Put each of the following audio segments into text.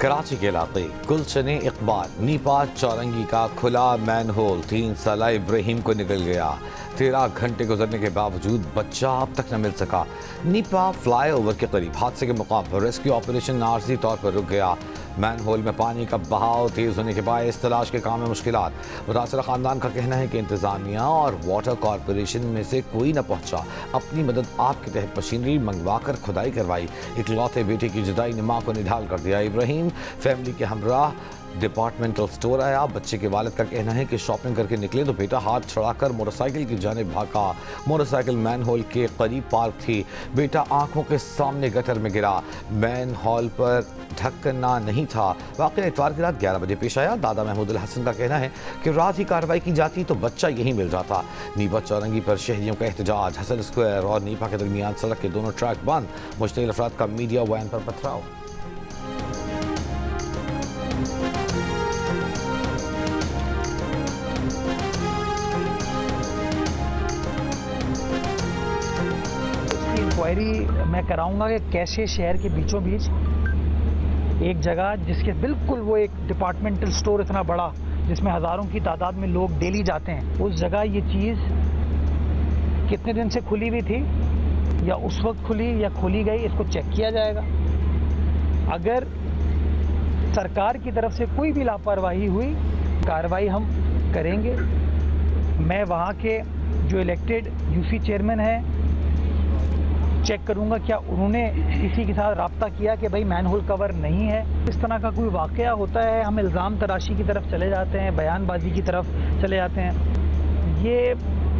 कराची के इलाके गुलशन इकबाल नीपा चौरंगी का खुला मैन होल 3 साला इब्राहिम को निकल गया। 13 घंटे गुजरने के बावजूद बच्चा अब तक न मिल सका। नीपा फ्लाईओवर के करीब हादसे के मौका पर रेस्क्यू ऑपरेशन आर्जी तौर पर रुक गया। मैन होल में पानी का बहाव तेज होने के बायस तलाश के काम में मुश्किलात। मुतासरा खानदान का कहना है कि इंतजामिया और वाटर कॉरपोरेशन में से कोई न पहुंचा। अपनी मदद आपके तहत मशीनरी मंगवा कर खुदाई करवाई। इकलौते बेटे की जुदाई ने मां को निढाल कर दिया। इब्राहिम फैमिली के हमराह डिपार्टमेंटल स्टोर आया। बच्चे के वालिद का कहना है कि शॉपिंग करके निकले तो बेटा हाथ छड़ाकर मोटरसाइकिल की जानिब भागा। मोटरसाइकिल मैन होल के करीब पार्क थी। बेटा आंखों के सामने गटर में गिरा। मैन होल पर ढकना नहीं था। वाक़या इतवार की रात 11 बजे पेश आया। दादा महमूद अल हसन का कहना है कि रात ही कार्रवाई की जाती तो बच्चा यहीं मिल जाता। नीपा चौरंगी पर शहरियों का एहतजाज। हसन स्क्वायर और नीपा के दरमियान सड़क के दोनों ट्रैक बंद। मुश्तगिल अफराद का मीडिया वैन पर पथराव। इंक्वायरी मैं कराऊंगा कि कैसे शहर के बीचों बीच एक जगह जिसके बिल्कुल वो एक डिपार्टमेंटल स्टोर इतना बड़ा जिसमें हज़ारों की तादाद में लोग डेली जाते हैं, उस जगह ये चीज़ कितने दिन से खुली हुई थी या उस वक्त खुली या खोली गई, इसको चेक किया जाएगा। अगर सरकार की तरफ से कोई भी लापरवाही हुई कार्रवाई हम करेंगे। मैं वहाँ के जो इलेक्टेड यूसी चेयरमैन हैं चेक करूंगा क्या उन्होंने किसी के साथ राब्ता किया कि भाई मैनहोल कवर नहीं है। इस तरह का कोई वाकया होता है हम इल्ज़ाम तराशी की तरफ चले जाते हैं, बयानबाजी की तरफ चले जाते हैं। ये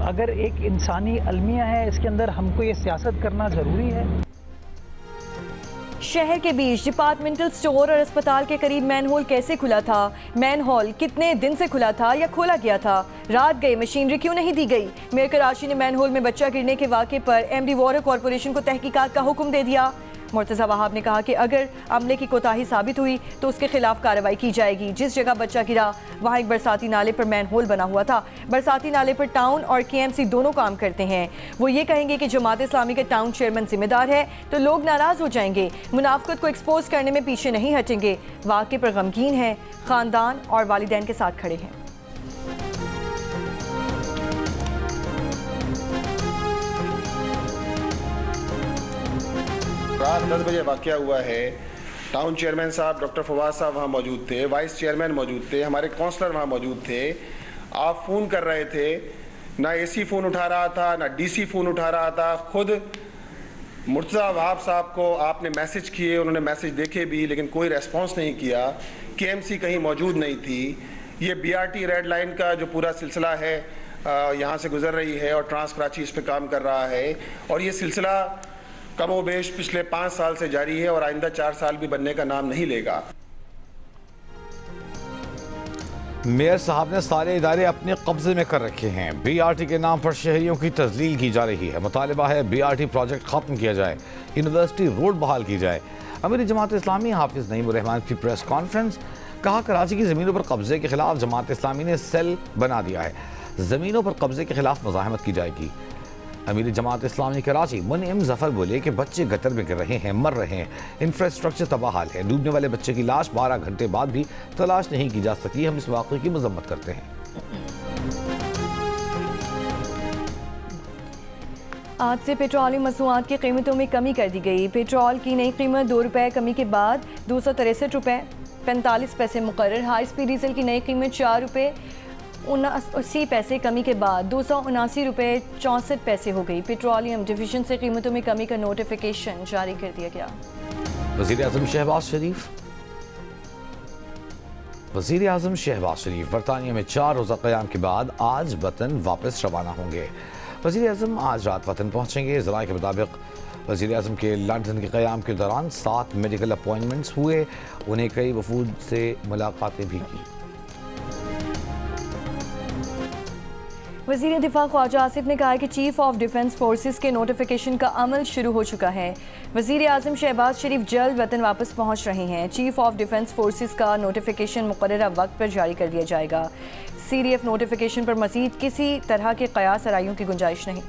अगर एक इंसानी अलमिया है, इसके अंदर हमको ये सियासत करना ज़रूरी है। शहर के बीच डिपार्टमेंटल स्टोर और अस्पताल के करीब मैनहोल कैसे खुला था? मैनहोल कितने दिन से खुला था या खोला गया था? रात गई मशीनरी क्यों नहीं दी गई? मेयर कराची ने मैनहोल में बच्चा गिरने के वाक़े पर एमडी वाटर कॉरपोरेशन को तहकीकात का हुक्म दे दिया। मुर्तज़ा वहाब ने कहा कि अगर अमले की कोताही साबित हुई तो उसके खिलाफ कार्रवाई की जाएगी। जिस जगह बच्चा गिरा वहाँ एक बरसाती नाले पर मैनहोल बना हुआ था। बरसाती नाले पर टाउन और केएमसी दोनों काम करते हैं। वो ये कहेंगे कि जमात इस्लामी के टाउन चेयरमैन जिम्मेदार है तो लोग नाराज़ हो जाएंगे। मुनाफिकत को एक्सपोज करने में पीछे नहीं हटेंगे। वाक़े पर गमगीन है, ख़ानदान और वालिदैन के साथ खड़े हैं। रात 10 बजे वाक़या हुआ है। टाउन चेयरमैन साहब डॉक्टर फवाद साहब वहाँ मौजूद थे, वाइस चेयरमैन मौजूद थे, हमारे काउंसलर वहाँ मौजूद थे। आप फ़ोन कर रहे थे, ना एसी फ़ोन उठा रहा था ना डीसी फ़ोन उठा रहा था। खुद मुर्तज़ा वहाब साहब को आपने मैसेज किए, उन्होंने मैसेज देखे भी लेकिन कोई रेस्पॉन्स नहीं किया। केएमसी कहीं मौजूद नहीं थी। ये बीआरटी रेड लाइन का जो पूरा सिलसिला है यहाँ से गुजर रही है और ट्रांस कराची इस पर काम कर रहा है और ये सिलसिला कमोबेश पिछले 5 साल से जारी है और आइंदा 4 साल भी बनने का नाम नहीं लेगा। मेयर साहब ने सारे इदारे अपने कब्जे में कर रखे हैं। बीआरटी के नाम पर शहरियों की तजलील की जा रही है। मुतालिबा है बीआरटी प्रोजेक्ट खत्म किया जाए, यूनिवर्सिटी रोड बहाल की जाए। अमीर जमात इस्लामी हाफिज नईम रहमान की प्रेस कॉन्फ्रेंस। कहा कराची की ज़मीनों पर कब्जे के खिलाफ जमात इस्लामी ने सेल बना दिया है। ज़मीनों पर कब्जे के खिलाफ मुज़ाहमत की जाएगी। अमीर जमात इस्लामी कराची मुनीम जफर बोले कि बच्चे गटर में गिर रहे हैं, मर रहे हैं, इंफ्रास्ट्रक्चर तबाहाल है। डूबने वाले बच्चे की लाश 12 घंटे बाद भी तलाश नहीं की जा सकी। हम इस वाक़े की मजम्मत करते हैं। आज से पेट्रोलियम मसनूआत की कीमतों में कमी कर दी गई। पेट्रोल की नई कीमत 2 रुपये कमी के बाद 263 रुपये 45 पैसे मुकर्रर। हाई स्पीड डीजल की नई कीमत 4 रुपये 79 पैसे कमी के बाद 279 रुपये 64 पैसे हो गई। पेट्रोलियम डिवीजन से कीमतों में कमी का नोटिफिकेशन जारी कर दिया गया। वज़ीर-ए-आज़म शहबाज शरीफ बरतानिया में 4 रोज़ा क़याम के बाद आज वतन वापस रवाना होंगे। वज़ीर-ए-आज़म आज रात वतन पहुँचेंगे। ज़राए के मुताबिक वज़ीर-ए-आज़म के लंदन के क़याम के दौरान 7 मेडिकल अपॉइंटमेंट्स हुए। उन्हें कई वफूद से मुलाकातें भी की। वज़ीर दिफा ख्वाजा आसिफ ने कहा है कि चीफ ऑफ डिफेंस फोर्सेस के नोटिफिकेशन का अमल शुरू हो चुका है। वज़ीर आज़म शहबाज शरीफ जल्द वतन वापस पहुँच रहे हैं। चीफ ऑफ डिफेंस फोर्सेस का नोटिफिकेशन मुकर्ररा वक्त पर जारी कर दिया जाएगा। CDF नोटिफिकेशन पर मज़ीद किसी तरह के क़यास आराइयों की गुंजाइश नहीं।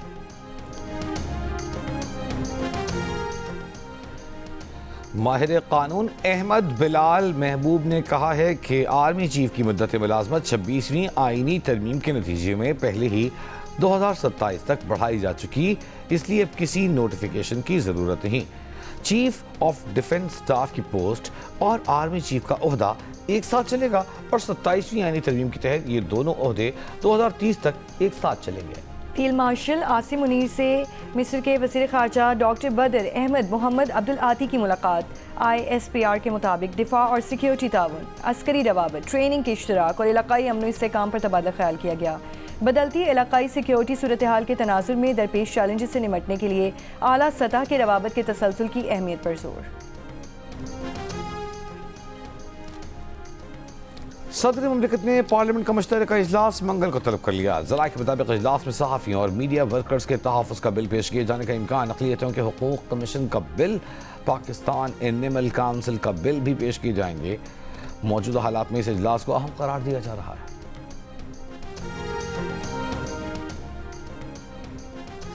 माहिर कानून अहमद बिलाल महबूब ने कहा है कि आर्मी चीफ की मुद्दत मुलाजमत 26वीं आईनी तरमीम के नतीजे में पहले ही 2027 तक बढ़ाई जा चुकी, इसलिए अब किसी नोटिफिकेशन की ज़रूरत नहीं। चीफ ऑफ डिफेंस स्टाफ की पोस्ट और आर्मी चीफ का ओहदा एक साथ चलेगा और 27वीं आईनी तरमीम के तहत ये दोनों ओहदे 2030 तक एक साथ चलेंगे। फील्ड मार्शल आसिम मुनीर से मिस्र के वज़ीर ख़ारजा डॉक्टर बदर अहमद मोहम्मद अब्दुल आती की मुलाकात। ISPR के मुताबिक दिफा और सिक्योरिटी ताउन, अस्करी रवाबत, ट्रेनिंग के इश्तराक और इलाकाई अमन इस्तेहकाम पर तबादला ख्याल किया गया। बदलती इलाकाई सिक्योरिटी सूरत हाल के तनाजुर में दरपेश चैलेंजेस से निमटने के लिए आला सतह के रवाबत के तसलसल की अहमियत पर जोर। सदर मुमलिकत ने पार्लियामेंट का मुश्तरका इजलास मंगल को तलब कर लिया। ज़रा के मुताबिक इजलास में सहाफ़ियों और मीडिया वर्कर्स के तहफ़्फ़ुज़ का बिल पेश किए जाने का इम्कान, अक़लियतों के हुकूक़ कमीशन का बिल, पाकिस्तान एनिमल काउंसिल का बिल भी पेश किए जाएंगे। मौजूदा हालात में इस इजलास को अहम करार दिया जा रहा है।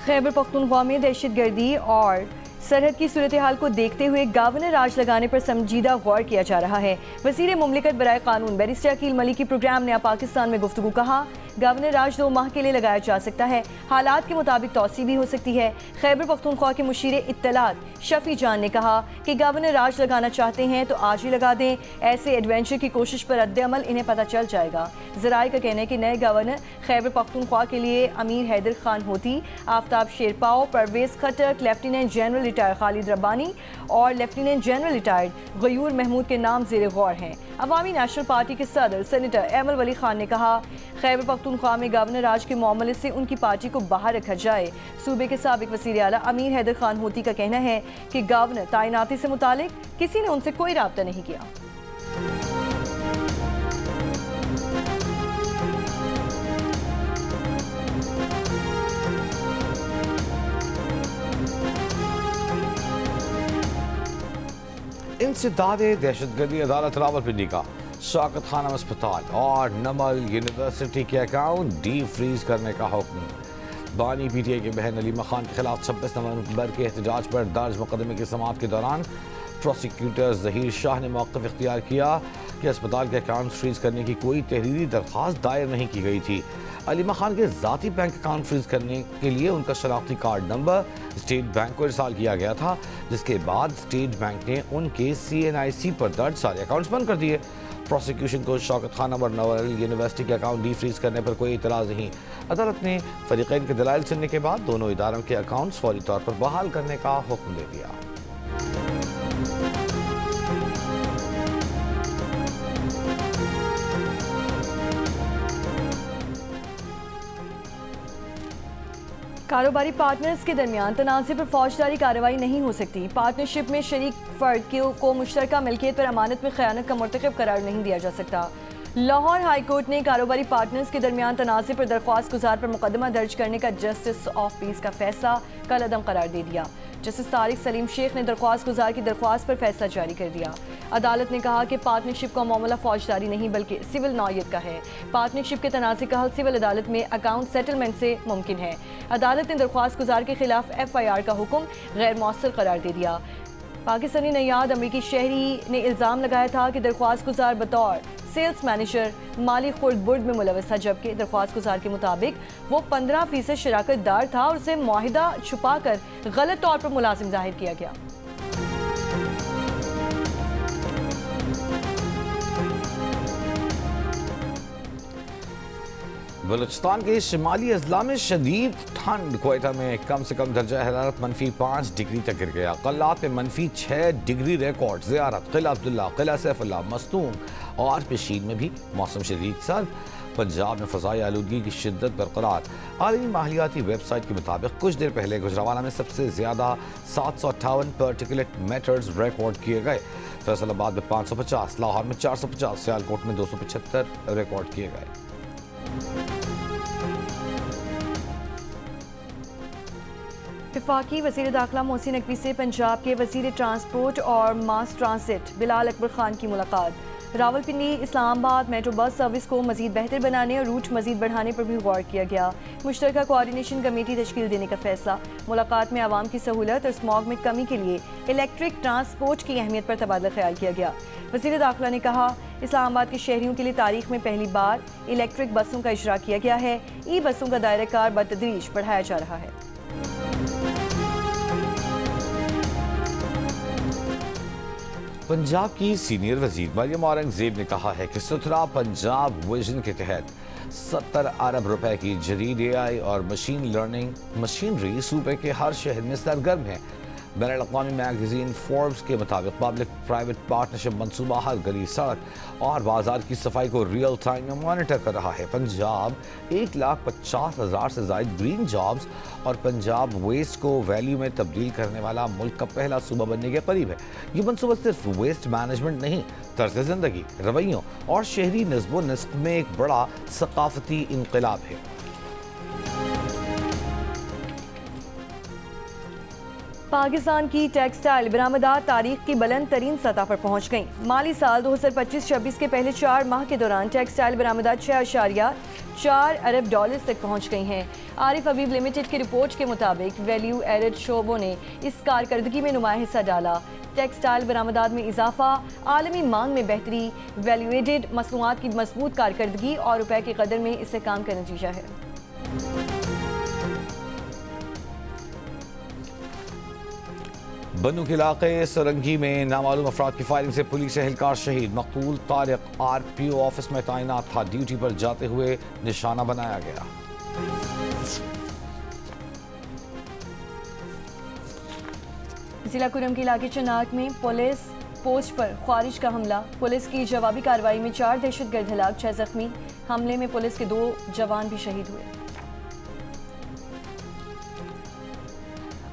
खैबर पख्तूनख्वा में दहशतगर्दी और सरहद की सूरत हाल को देखते हुए गवर्नर राज लगाने पर संजीदा गौर किया जा रहा है। वज़ीर मुमलिकत बराए कानून बैरिस्टर अकील मलिकी प्रोग्राम ने पाकिस्तान में गुफ्तगू कहा, गवर्नर राज 2 माह के लिए लगाया जा सकता है, हालात के मुताबिक तौसी भी हो सकती है। खैबर पख्तूनख्वा के मुशीर इत्तलात शफी जान ने कहा कि गवर्नर राज लगाना चाहते हैं तो आज ही लगा दें, ऐसे एडवेंचर की कोशिश पर रद्द-ए-अमल इन्हें पता चल जाएगा। ज़राए का कहना है कि नए गवर्नर खैबर पख्तूनख्वा के लिए अमीर Haider Khan Hoti, Aftab Sherpao, Pervez Khattak, lieutenant general retired Khalid Rabbani और lieutenant general retired Ghayoor Mahmood के नाम ज़ेर गौर हैं। अवामी नेशनल पार्टी के सदर सेनेटर एमल वली खान ने कहा, खैबर पख्तूनख्वा में गवर्नर राज के मामले से उनकी पार्टी को बाहर रखा जाए। सूबे के साबिक वज़ीर आला अमीर हैदर खान होती का कहना है कि गवर्नर तैनाती से मुतालिक किसी ने उनसे कोई राब्ता नहीं किया। इंसदादे दहशतगर्दी अदालत रावलपिंडी का शौकत खानम अस्पताल और नमल यूनिवर्सिटी के अकाउंट डी फ्रीज करने का हुक्म। बानी PTI के बहन अलीमा खान के खिलाफ 26 नवंबर के एहतजाज पर दर्ज मुकदमे की समाअत के दौरान प्रोसिक्यूटर जहीर शाह ने मौक़िफ़ इख्तियार किया कि अस्पताल के अकाउंट फ्रीज करने की कोई तहरीरी दरख्वास्त दायर नहीं की गई थी। अलीमा खान के ज़ाती बैंक अकाउंट फ्रीज करने के लिए उनका शनाख्ती कार्ड नंबर स्टेट बैंक को इरसाल किया गया था, जिसके बाद स्टेट बैंक ने उनके CNIC पर दर्ज सारे अकाउंट्स बंद कर दिए। प्रोसिक्यूशन को शौकत खानम और नवल यूनिवर्सिटी के अकाउंट डी फ्रीज करने पर कोई इतराज़ नहीं। अदालत ने फरीक़ैन के दलाइल सुनने के बाद दोनों इदारों के अकाउंट्स फौरी तौर पर बहाल करने का हुक्म दे दिया। कारोबारी पार्टनर्स के दरमियान तनाज़े पर फौजदारी कार्रवाई नहीं हो सकती। पार्टनरशिप में शरीक फ़र्द को मुश्तरका मिल्कियत पर अमानत में ख़यानत का मुर्तकिब करार नहीं दिया जा सकता। लाहौर हाई कोर्ट ने कारोबारी पार्टनर्स के दरमियान तनाज़े पर दरख्वास्त गुजार पर मुकदमा दर्ज करने का जस्टिस ऑफ पीस का फैसला कल अदम करार दे दिया। जस्टिस तारिक सलीम शेख ने दरख्वास्त गुजार की दरख्वास्त पर फैसला जारी कर दिया। अदालत ने कहा कि पार्टनरशिप का मामला फौजदारी नहीं बल्कि सिविल नौयत का है। पार्टनरशिप के तनाज़े का हल सिविल अदालत में अकाउंट सेटलमेंट से मुमकिन है। अदालत ने दरख्वास्त गुजार के खिलाफ FIR का हुक्म गैर मौसर करार दे दिया। पाकिस्तानी नयाद अमरीकी शहरी ने इल्ज़ाम लगाया था कि दरख्वास्त गुजार बतौर सेल्स मैनेजर माली खुर्द बुर्द में मुलव्वस था, जबकि दरख्वास्त गुजार के मुताबिक वो 15% शराकतदार था और उसे मुआहिदा छुपा कर गलत तौर पर मुलाजिम जाहिर किया गया। बलूचिस्तान के शिमाली अजला में शदीद ठंड। क्वेटा में कम से कम दर्जा हरारत -5 डिग्री तक गिर गया। कल्लात में -6 डिग्री रिकॉर्ड। ज़ियारत, किला अब्दुल्ला, किला सैफुल्ला, मस्तूंग और पेशीन में भी मौसम शदीद सर्द। पंजाब में फ़ज़ाई आलूदगी की शिद्दत बरकरार। आलमी माहलियाती वेबसाइट के मुताबिक कुछ देर पहले गुजरावाला में सबसे ज़्यादा 758 पार्टिकुलेट मैटर्स रिकॉर्ड किए गए। फैसलाबाद में 550, लाहौर में 450, सियालकोट में 275 रिकॉर्ड किए गए। वफाकी वज़ीर दाखिला मोहसिन नकवी से पंजाब के वज़ीर ट्रांसपोर्ट और मास ट्रांसिट बिलाल अकबर खान की मुलाकात। Rawalpindi Islamabad metro bus service को मजीद बेहतर बनाने और रूट मजीद बढ़ाने पर भी गौर किया गया। मुश्तरका कोऑर्डिनेशन कमेटी तश्कील देने का फैसला। मुलाकात में आवाम की सहूलत और स्मॉग में कमी के लिए इलेक्ट्रिक ट्रांसपोर्ट की अहमियत पर तबादला ख्याल किया गया। वज़ीर दाखिला ने कहा, इस्लामाबाद के शहरियों के लिए तारीख में पहली बार इलेक्ट्रिक बसों का इजरा किया गया है। ई बसों का दायरा कार बतदरीज बढ़ाया जा रहा है। पंजाब की सीनियर वजीर मरियम औरंगजेब ने कहा है कि सुथरा पंजाब विजन के तहत 70 अरब रुपए की जदीद AI और मशीन लर्निंग मशीनरी सूबे के हर शहर में सरगर्म है। बैनुल-अक़वामी मैगजीन फोर्ब्स के मुताबिक पब्लिक प्राइवेट पार्टनरशिप मनसूबा हर गली, सड़क और बाजार की सफाई को रियल टाइम में मॉनिटर कर रहा है। पंजाब 1,50,000 से ज़ायद ग्रीन जॉब्स और पंजाब वेस्ट को वैल्यू में तब्दील करने वाला मुल्क का पहला सूबा बनने के करीब है। ये मनसूबा सिर्फ वेस्ट मैनेजमेंट नहीं, तर्ज ज़िंदगी, रवैयों और शहरी नस्बो नस्ब में एक बड़ा सकाफती इनकलाब है। पाकिस्तान की टेक्सटाइल बरामदात तारीख की बुलंद तरीन सतह पर पहुँच गई। माली साल 2025-26 के पहले 4 माह के दौरान टेक्सटाइल बरामदात 6.4 अरब डॉलर तक पहुँच गई हैं। आरिफ हबीब लिमिटेड की रिपोर्ट के मुताबिक वैल्यू एडेड शोबों ने इस कारकर्दगी में नुमाया हिस्सा डाला। टेक्सटाइल बरामदात में इजाफा, आलमी मांग में बेहतरी, वैल्यू एडेड मसनूआत की मजबूत कारकर्दगी और रुपए की कदर में इससे काम का नतीजा है। बन्नू के इलाके सरंगी में नामालूम अफराद की फायरिंग से पुलिस एहलकार शहीद। मकतूल तारिक RPO ऑफिस में तैनात था। ड्यूटी पर जाते हुए निशाना बनाया गया। जिला कुरम के इलाके चनाक में पुलिस पोस्ट पर ख्वारिज का हमला। पुलिस की जवाबी कार्रवाई में 4 दहशतगर्द हलाक, 6 जख्मी। हमले में पुलिस के 2 जवान भी शहीद हुए।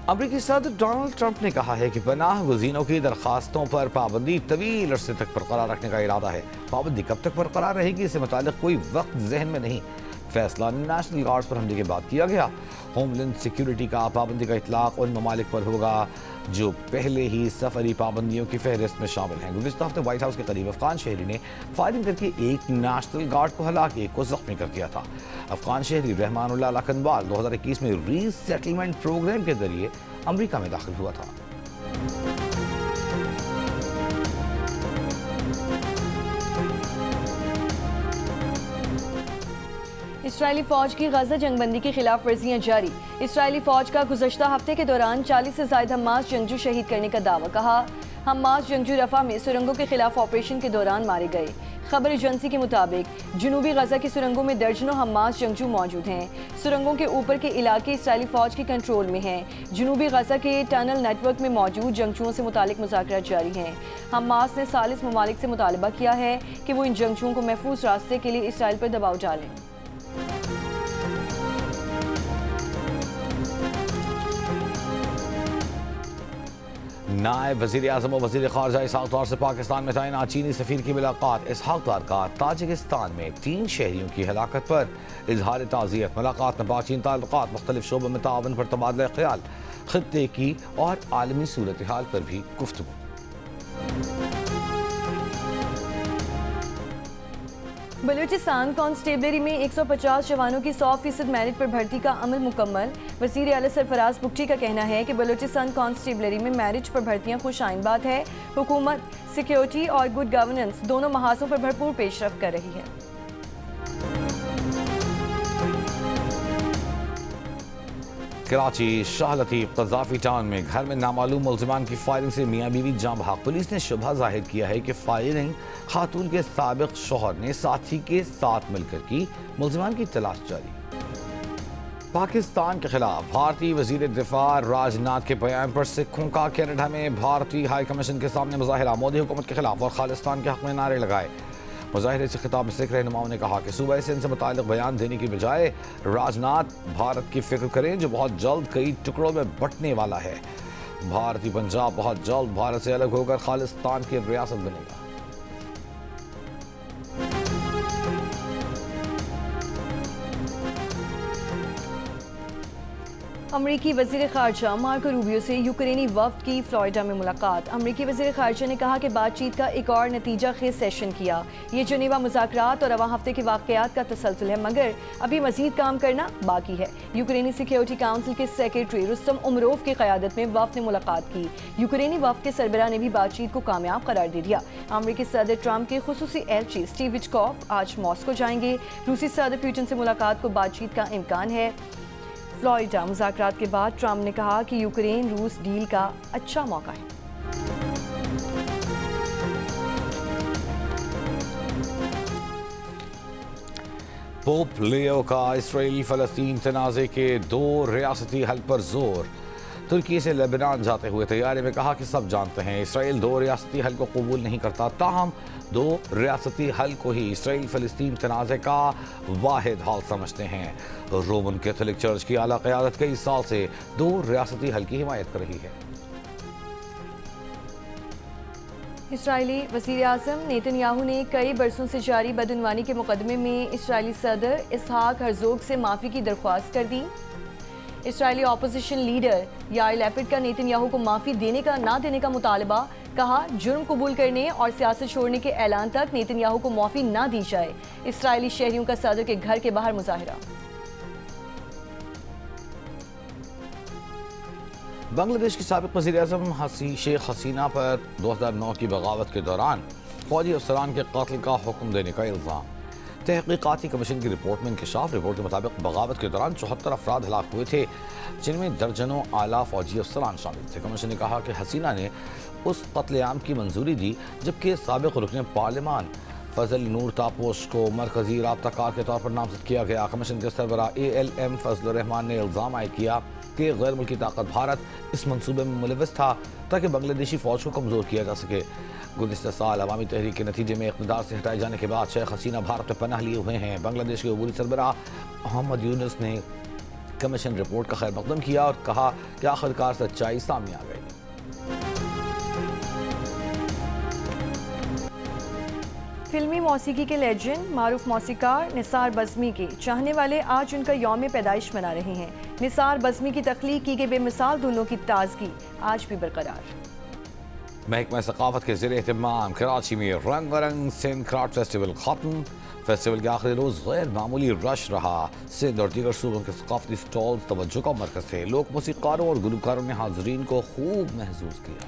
अमरीकी सदर डोनाल्ड ट्रंप ने कहा है कि पनाह गुज़ीनों की दरखास्तों पर पाबंदी तवील अरसे तक बरकरार रखने का इरादा है। पाबंदी कब तक बरकरार रहेगी, इससे मुताल्लिक़ कोई वक्त जहन में नहीं। फैसला नेशनल गार्ड्स पर हमले के बाद किया गया। होमलैंड सिक्योरिटी का पाबंदी का इतलाक उन ममालिक पर होगा जो पहले ही सफरी पाबंदियों की फहरिस्त में शामिल हैं। गुज़िश्ता हफ्ते व्हाइट हाउस के करीब अफगान शहरी ने फायरिंग करके एक नेशनल गार्ड को हलाक, एक को जख्मी कर दिया था। अफगान शहरी रहमानुल्लाह लखनवाल 2021 में रीसेटलमेंट प्रोग्राम के जरिए अमरीका में दाखिल हुआ था। इसराइली फौज की गजा जंगबंदी की खिलाफ वर्जियां जारी। इसराइली फौज का गुज़श्ता हफ्ते के दौरान 40 से ज़ायद हमास जंगजू शहीद करने का दावा। कहा, हमास जंगजू रफा में सुरंगों के खिलाफ ऑपरेशन के दौरान मारे गए। खबर एजेंसी के मुताबिक जनूबी गजा की सुरंगों में दर्जनों हमास जंगजू मौजूद हैं। सुरंगों के ऊपर के इलाके इसराइली फौज के कंट्रोल में हैं। जनूबी गजा के टनल नेटवर्क में मौजूद जंगजुओं से मुतालिक मुज़ाकरात जारी हैं। हमास ने सालिस ममालिक से मुतालबा किया है कि वो इन जंगजुओं को महफूज रास्ते के लिए इसराइल पर दबाव डालें। नायब वज़ीर आज़म और वज़ीर ख़ारजा इसहाक़ डार से पाकिस्तान में तैनात चीनी सफ़ीर की मुलाकात। इसहाक़ डार का ताजिकिस्तान में 3 शहरियों की हलाकत पर इजहार ताज़ियत। मुलाकात में बाचीन ताल्लुकात, मुख्तलिफ शोबों में तावन पर तबादला ख्याल, खित्ते की और आलमी सूरत हाल पर भी गुफ्तगू। बलूचिस्तान कांस्टेबलरी में 150 जवानों की 100% मेरिट पर भर्ती का अमल मुकम्मल। वज़ीर आला सरफराज बुगटी का कहना है कि बलूचिस्तान कांस्टेबलरी में मेरिट पर भर्तियां खुश आइन बात है। हुकूमत सिक्योरिटी और गुड गवर्नेंस दोनों महाजों पर भरपूर पेशरफ कर रही है। कराची शाह लतीफ कज़ाफी टाउन में घर में नामालूम मुल्ज़िमान की फायरिंग से मियाँ बीवी जाँ बहक। पुलिस ने शुबह जाहिर किया है कि फायरिंग खातून के साबिक शौहर ने साथी के साथ मिलकर की। मुल्ज़िमान की तलाश जारी। पाकिस्तान के खिलाफ भारतीय वज़ीर दिफा राजनाथ के बयान पर सिखों का कनाडा में भारतीय हाई कमीशन के सामने मुजाहिरा। मोदी हुकूमत के खिलाफ और खालिस्तान के हक़ में नारे लगाए। मुजाहिरे से खिताब में सिख रहनुमाओं ने कहा कि सूबा सिंध से मुताल्लिक़ बयान देने की बजाय राजनाथ भारत की फिक्र करें जो बहुत जल्द कई टुकड़ों में बंटने वाला है। भारतीय पंजाब बहुत जल्द भारत से अलग होकर खालिस्तान की रियासत बनेगा। अमरीकी वज़ीर ख़ारजा मार्को रूबियो से यूक्रेनी वफ़द की फ्लोरिडा में मुलाकात। अमरीकी वज़ीर ख़ारजा ने कहा कि बातचीत का एक और नतीजा खेज सेशन किया। ये जनेवा मुज़ाकरात और रवा हफ्ते के वाक़यात का तसलसल है, मगर अभी मज़ीद काम करना बाकी है। यूक्रेनी सिक्योरिटी काउंसिल के सेक्रेटरी रुस्तम उमरोव की क़यादत में वफ़द ने मुलाकात की। यूक्रेनी वफ़द के सरबराह ने भी बातचीत को कामयाब करार दे दिया। अमरीकी सदर ट्रंप के खुसूसी एलची स्टीव विटकॉफ आज मॉस्को जाएंगे। रूसी सदर पुतिन से मुलाकात को बातचीत का इम्कान है। फ्लोरिडा मुज़ाकरात के बाद ट्रंप ने कहा कि यूक्रेन रूस डील का अच्छा मौका है। पोप लियो का इसराइल फ़लस्तीन तनाज़े के 2 रियासती हल पर जोर। तुर्की से लेबनान जाते हुए तैयारी में कहा कि सब जानते हैं इसराइल 2 रियासती हल को कबूल नहीं करता, ताहम 2 रियासती हल को ही इसराइल फ़लस्तीन तनाज़े का वाहिद हल समझते हैं। रोमन कैथोलिक चर्च की आला क़यादत कई साल से 2 रियासती हल की हिमायत कर रही है। इसराइली वज़ीर आज़म नेतन्याहू ने कई बरसों से जारी बदउनवानी के मुकदमे में इसराइली सदर इसहाक हर्ज़ोग से माफ़ी की दरख्वास्त कर दी। इसराइली अपोजिशन लीडर यार लैपिड का नेतन्याहू को माफ़ी देने का ना देने का मुतालबा, कहा जुर्म कबूल करने और सियासत छोड़ने के ऐलान तक नेतन्याहू को माफ़ी ना दी जाए। इसराइली शहरियों का सदर के घर के बाहर मुजाहिरा। बांग्लादेश की साबिक़ वज़ीर-ए-आज़म शेख हसीना पर 2009 की बगावत के दौरान फौजी अफसरान के कत्ल का हुक्म देने का इल्ज़ाम। तहक़ीक़ाती कमीशन की रिपोर्ट में इंकशाफ। रिपोर्ट के मुताबिक बगावत के दौरान 74 अफराद हलाक हुए थे, जिनमें दर्जनों आला फौजी अफसरान शामिल थे। कमीशन ने कहा कि हसीना ने उस कत्लेआम की मंजूरी दी जबकि साबिक़ रुकन पार्लिमान फजल नूर तापोश को मरकजी राब्ताकार के तौर पर नामजद किया गया। कमीशन के सरबराह ALM फजल रहमान ने इल्ज़ाम आयद किया कि गैर मुल्की ताकत भारत इस मनसूबे में मुलविस था ताकि बांग्लादेशी फ़ौज को कमज़ोर किया जा सके। गुज़िश्ता साल अवामी तहरीक के नतीजे में इक़्तिदार से हटाए जाने के बाद शेख हसीना भारत में पनाह लिए हुए हैं। बांग्लादेश के अबूरी सरबराह मोहम्मद यूनुस ने कमीशन रिपोर्ट का खैर मकदम किया और कहा कि आखिरकार सच्चाई सामने आ गई। फिल्मी मौसीकी के लेजेंड मारूफ मौसीकार निसार बज़मी के चाहने वाले आज उनका यौम पैदाइश मना रहे हैं। निसार बज़मी की तख्लीक की गई बेमिसाल धुनों की ताजगी आज भी बरकरार। महकमा सकाफत के ज़ेर एहतमाम कराची में रंगारंग सिंध क्राफ्ट फेस्टिवल खत्म। फेस्टिवल के आखिरी रोज़ गैर मामूली रश रहा। सिंध और दीगर सूबों के सकाफती स्टॉल्स तवज्जो का मरकज़ थे। लोक मौसीक़ारों और गुलकारों ने हाज़रीन को खूब महसूस किया।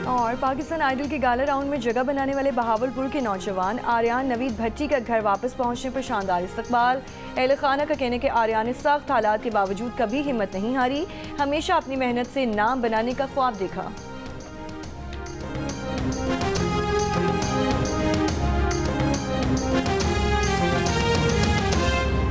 और पाकिस्तान आइडल के गाला राउंड में जगह बनाने वाले बहावलपुर के नौजवान आर्यान नवीद भट्टी का घर वापस पहुंचने पर शानदार इस्तकबाल। अहले खाना का कहने के आर्यान ने सख्त हालात के बावजूद कभी हिम्मत नहीं हारी, हमेशा अपनी मेहनत से नाम बनाने का ख्वाब देखा।